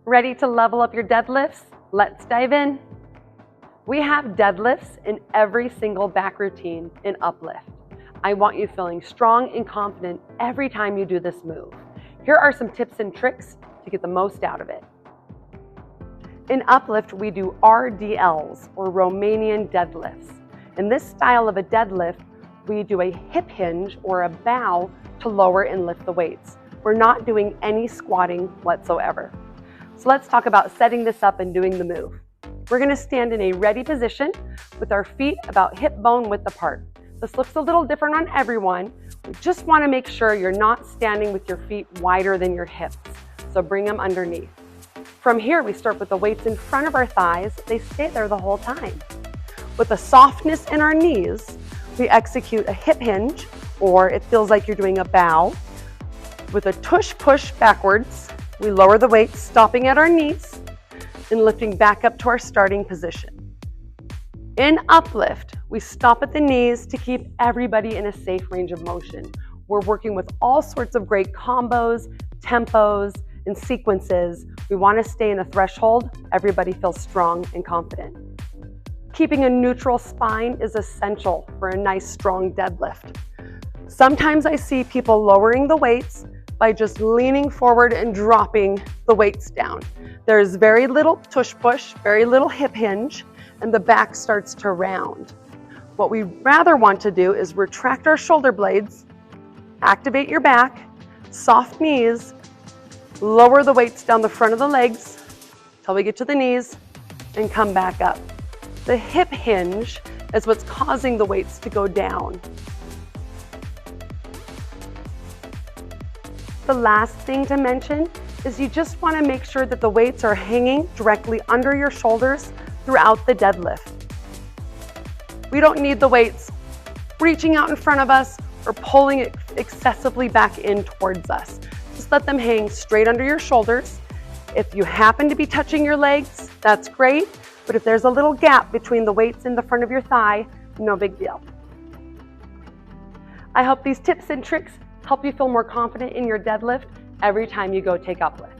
Ready to level up your deadlifts? Let's dive in. We have deadlifts in every single back routine in Uplift. I want you feeling strong and confident every time you do this move. Here are some tips and tricks to get the most out of it. In Uplift, we do RDLs, or Romanian deadlifts. In this style of a deadlift, we do a hip hinge or a bow to lower and lift the weights. We're not doing any squatting whatsoever. So let's talk about setting this up and doing the move. We're going to stand in a ready position with our feet about hip bone width apart. This looks a little different on everyone. We just want to make sure you're not standing with your feet wider than your hips. So bring them underneath. From here, we start with the weights in front of our thighs. They stay there the whole time. With a softness in our knees, we execute a hip hinge, or it feels like you're doing a bow. With a tush push backwards, we lower the weights, stopping at our knees and lifting back up to our starting position. In Uplift, we stop at the knees to keep everybody in a safe range of motion. We're working with all sorts of great combos, tempos, and sequences. We want to stay in a threshold. Everybody feels strong and confident. Keeping a neutral spine is essential for a nice, strong deadlift. Sometimes I see people lowering the weights by just leaning forward and dropping the weights down. There's very little tush push, very little hip hinge, and the back starts to round. What we rather want to do is retract our shoulder blades, activate your back, soft knees, lower the weights down the front of the legs till we get to the knees, and come back up. The hip hinge is what's causing the weights to go down. The last thing to mention is you just want to make sure that the weights are hanging directly under your shoulders throughout the deadlift. We don't need the weights reaching out in front of us or pulling it excessively back in towards us. Just let them hang straight under your shoulders. If you happen to be touching your legs, that's great. But if there's a little gap between the weights in the front of your thigh, no big deal. I hope these tips and tricks help you feel more confident in your deadlift every time you go take Uplift.